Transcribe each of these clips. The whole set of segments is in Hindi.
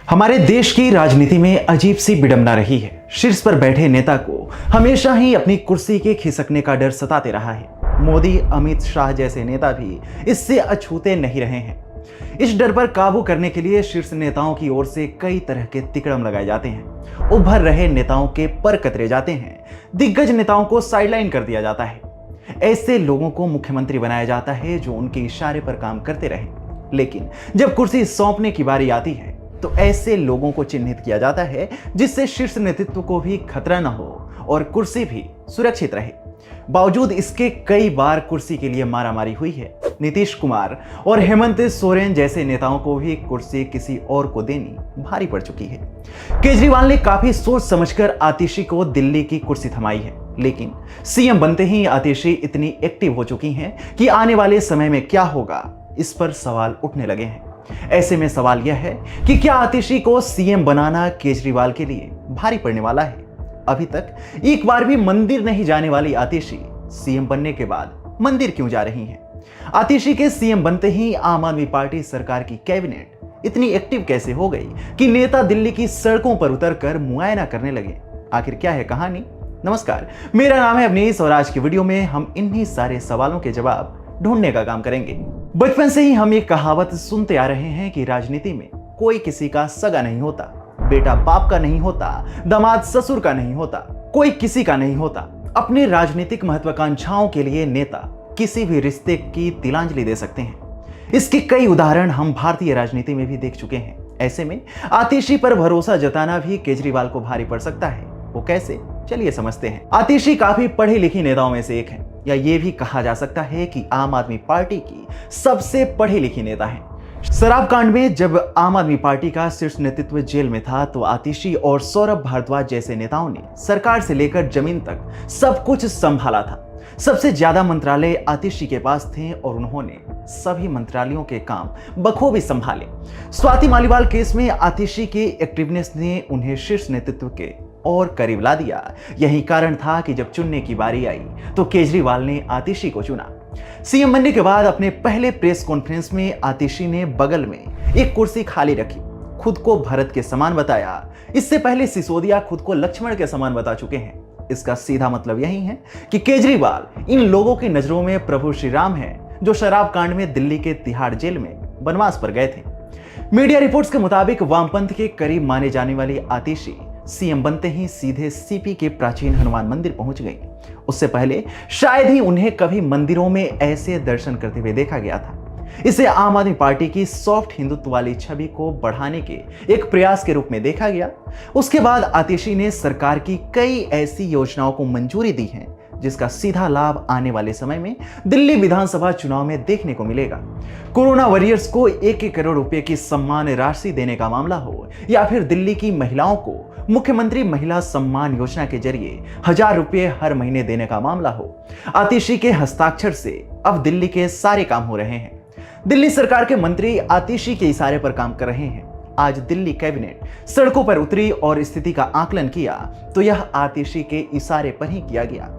हमारे देश की राजनीति में अजीब सी विडंबना रही है। शीर्ष पर बैठे नेता को हमेशा ही अपनी कुर्सी के खिसकने का डर सताते रहा है। मोदी, अमित शाह जैसे नेता भी इससे अछूते नहीं रहे हैं। इस डर पर काबू करने के लिए शीर्ष नेताओं की ओर से कई तरह के तिकड़म लगाए जाते हैं। उभर रहे नेताओं के पर कतरे जाते हैं। दिग्गज नेताओं को साइडलाइन कर दिया जाता है। ऐसे लोगों को मुख्यमंत्री बनाया जाता है जो उनके इशारे पर काम करते रहे। लेकिन जब कुर्सी सौंपने की बारी आती है तो ऐसे लोगों को चिन्हित किया जाता है जिससे शीर्ष नेतृत्व को भी खतरा न हो और कुर्सी भी सुरक्षित रहे। बावजूद इसके कई बार कुर्सी के लिए मारामारी हुई है। नीतीश कुमार और हेमंत सोरेन जैसे नेताओं को भी कुर्सी किसी और को देनी भारी पड़ चुकी है। केजरीवाल ने काफी सोच समझकर आतिशी को दिल्ली की कुर्सी थमाई है, लेकिन सीएम बनते ही आतिशी इतनी एक्टिव हो चुकी हैं कि आने वाले समय में क्या होगा, इस पर सवाल उठने लगे हैं। ऐसे में सवाल यह है कि क्या आतिशी को सीएम बनाना केजरीवाल के लिए भारी पड़ने वाला है? अभी तक एक बार भी मंदिर नहीं जाने वाली आतिशी सीएम बनने के बाद मंदिर क्यों जा रही हैं? आतिशी के सीएम बनते ही आम आदमी पार्टी सरकार की कैबिनेट इतनी एक्टिव कैसे हो गई कि नेता दिल्ली की सड़कों पर उतरकर मुआयना करने लगे? आखिर क्या है कहानी? नमस्कार, मेरा नाम है अवनीश और आज की वीडियो में हम इन्हीं सारे सवालों के जवाब ढूंढने का काम करेंगे। बचपन से ही हम ये कहावत सुनते आ रहे हैं कि राजनीति में कोई किसी का सगा नहीं होता, बेटा बाप का नहीं होता, दामाद ससुर का नहीं होता, कोई किसी का नहीं होता। अपने राजनीतिक महत्वाकांक्षाओं के लिए नेता किसी भी रिश्ते की तिलांजलि दे सकते हैं। इसके कई उदाहरण हम भारतीय राजनीति में भी देख चुके हैं। ऐसे में आतिशी पर भरोसा जताना भी केजरीवाल को भारी पड़ सकता है। वो कैसे? चलिए समझते हैं। आतिशी काफी पढ़ी लिखी नेताओं में से एक है, या ये भी कहा जा सकता है कि आम आदमी पार्टी की सबसे पढ़ी लिखी नेता है। शराब कांड में जब आम आदमी पार्टी का शीर्ष नेतृत्व जेल में था तो आतिशी और सौरभ भारद्वाज जैसे नेताओं ने सरकार से लेकर जमीन तक सब कुछ संभाला था। सबसे ज्यादा मंत्रालय आतिशी के पास थे और उन्होंने सभी मंत्रालयों के काम बखूबी संभाले। स्वाति मालीवाल केस में आतिशी की एक्टिवनेस ने उन्हें शीर्ष नेतृत्व के और करीब ला दिया। यही कारण था कि जब चुनने की बारी आई तो केजरीवाल ने आतिशी को चुना। सीएम बनने के बाद अपने पहले प्रेस कॉन्फ्रेंस में आतिशी ने बगल में एक कुर्सी खाली रखी, खुद को भरत के समान बताया। इससे पहले सिसोदिया खुद को लक्ष्मण के समान बता चुके हैं। इसका सीधा मतलब यही है कि केजरीवाल इन लोगों की नजरों में प्रभु श्री राम है जो शराब कांड में दिल्ली के तिहाड़ जेल में वनवास पर गए थे। मीडिया रिपोर्ट्स के मुताबिक वामपंथ के करीब माने जाने वाली आतिशी सीएम बनते ही सीधे सीपी के प्राचीन हनुमान मंदिर पहुंच गई। उससे पहले शायद ही उन्हें कभी मंदिरों में ऐसे दर्शन करते हुए देखा गया था। इसे आम आदमी पार्टी की सॉफ्ट हिंदुत्व वाली छवि को बढ़ाने के एक प्रयास के रूप में देखा गया। उसके बाद आतिशी ने सरकार की कई ऐसी योजनाओं को मंजूरी दी है जिसका सीधा लाभ आने वाले समय में दिल्ली विधानसभा चुनाव में देखने को मिलेगा। कोरोना वॉरियर्स को 1-1 करोड़ रुपए की सम्मान राशि देने का मामला हो या फिर दिल्ली की महिलाओं को मुख्यमंत्री महिला सम्मान योजना के जरिए 1000 रुपए हर महीने देने का मामला हो, आतिशी के हस्ताक्षर से अब दिल्ली के सारे काम हो रहे हैं। दिल्ली सरकार के मंत्री आतिशी के इशारे पर काम कर रहे हैं। आज दिल्ली कैबिनेट सड़कों पर उतरी और स्थिति का आकलन किया तो यह आतिशी के इशारे पर ही किया गया।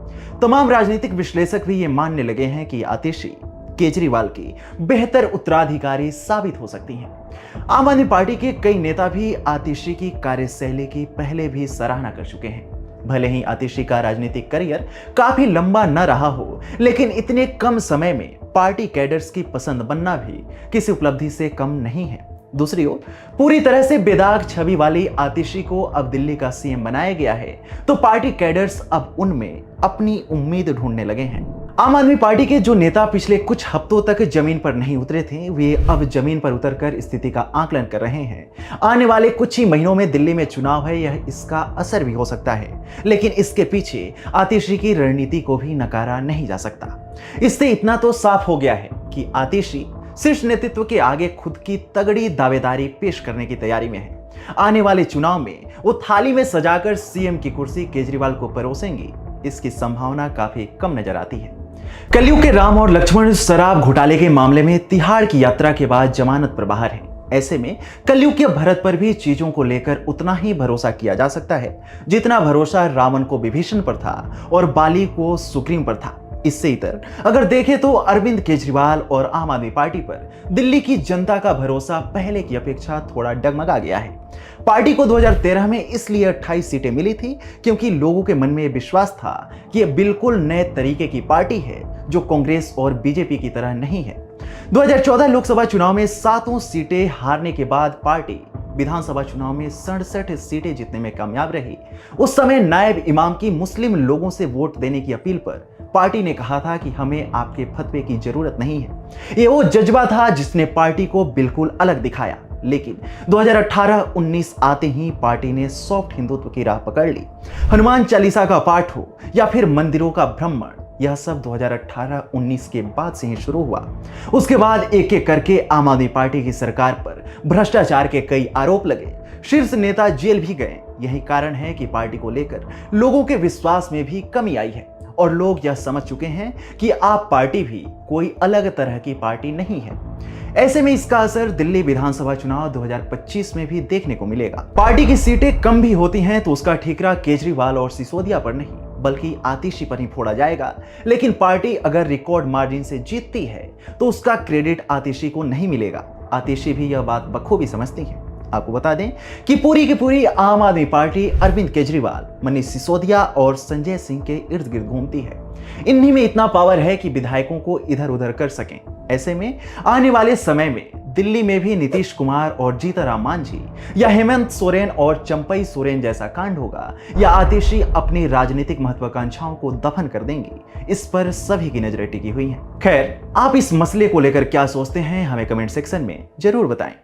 तमाम राजनीतिक विश्लेषक भी ये मानने लगे हैं कि आतिशी केजरीवाल की बेहतर उत्तराधिकारी साबित हो सकती हैं। आम आदमी पार्टी के कई नेता भी आतिशी की कार्यशैली की पहले भी सराहना कर चुके हैं। भले ही आतिशी का राजनीतिक करियर काफी लंबा न रहा हो, लेकिन इतने कम समय में पार्टी कैडर्स की पसंद बनना भी किसी उपलब्धि से कम नहीं है। दूसरी ओर पूरी तरह से बेदाग छवि वाली आतिशी को अब दिल्ली का सीएम बनाया गया है तो पार्टी कैडर्स अब उनमें अपनी उम्मीद ढूंढने लगे हैं। आम आदमी पार्टी के जो नेता पिछले कुछ हफ्तों तक जमीन पर नहीं उतरे थे, वे अब जमीन पर उतरकर स्थिति का आकलन कर रहे हैं। आने वाले कुछ ही महीनों में दिल्ली में चुनाव है, यह इसका असर भी हो सकता है, लेकिन इसके पीछे आतिशी की रणनीति को भी नकारा नहीं जा सकता। इससे इतना तो साफ हो गया है कि आतिशी शीर्ष नेतृत्व के आगे खुद की तगड़ी दावेदारी पेश करने की तैयारी में है। आने वाले चुनाव में वो थाली में सजाकर सीएम की कुर्सी केजरीवाल को परोसेंगी, इसकी संभावना काफी कम नजर आती है। कलयुग के राम और लक्ष्मण शराब घोटाले के मामले में तिहाड़ की यात्रा के बाद जमानत पर बाहर है। ऐसे में कलयुग के भरत पर भी चीजों को लेकर उतना ही भरोसा किया जा सकता है जितना भरोसा रावण को विभीषण पर था और बाली को सुग्रीव पर था। इससे इतर अगर देखें तो अरविंद केजरीवाल और आम आदमी पार्टी पर दिल्ली की जनता का भरोसा पहले की अपेक्षा थोड़ा डगमगा गया है। पार्टी को 2013 में इसलिए 28 सीटें मिली थी क्योंकि लोगों के मन में यह विश्वास था कि यह बिल्कुल नए तरीके की पार्टी है जो कांग्रेस और बीजेपी की तरह नहीं है। 2014 लोकसभा चुनाव में 7 सीटें हारने के बाद पार्टी विधानसभा चुनाव में 67 सीटें जीतने में कामयाब रही। उस समय नायब इमाम की मुस्लिम लोगों से वोट देने की अपील पर पार्टी ने कहा था कि हमें आपके फतवे की जरूरत नहीं है। ये वो जज्बा था जिसने पार्टी को बिल्कुल अलग दिखाया। लेकिन 2018-19 आते ही पार्टी ने सॉफ्ट हिंदुत्व की राह पकड़ ली। हनुमान चालीसा का पाठ हो या फिर मंदिरों का भ्रमण, यह सब 2018-19 के बाद से ही शुरू हुआ। उसके बाद एक एक करके आम आदमी पार्टी की सरकार पर भ्रष्टाचार के कई आरोप लगे, शीर्ष नेता जेल भी गए। यही कारण है कि पार्टी को लेकर लोगों के विश्वास में भी कमी आई है और लोग यह समझ चुके हैं कि आप पार्टी भी कोई अलग तरह की पार्टी नहीं है। ऐसे में इसका असर दिल्ली विधानसभा चुनाव 2025 में भी देखने को मिलेगा। पार्टी की सीटें कम भी होती हैं तो उसका ठीकरा केजरीवाल और सिसोदिया पर नहीं बल्कि आतिशी पर ही फोड़ा जाएगा। लेकिन पार्टी अगर रिकॉर्ड मार्जिन से जीतती है तो उसका क्रेडिट आतिशी को नहीं मिलेगा। आतिशी भी यह बात बखूबी समझती है। आपको बता दें कि पूरी की पूरी आम आदमी पार्टी अरविंद केजरीवाल, मनीष सिसोदिया और संजय सिंह के इर्द गिर्द घूमती है। इन्हीं में इतना पावर है कि विधायकों को इधर उधर कर सकें। ऐसे में आने वाले समय में दिल्ली में भी नीतीश कुमार और जीतनराम मांझी या हेमंत सोरेन और चंपई सोरेन जैसा कांड होगा या आतिशी अपनी राजनीतिक महत्वाकांक्षाओं को दफन कर देंगी। इस पर सभी की नजरें टिकी हुई हैं। खैर, आप इस मसले को लेकर क्या सोचते हैं हमें कमेंट सेक्शन में जरूर बताएं।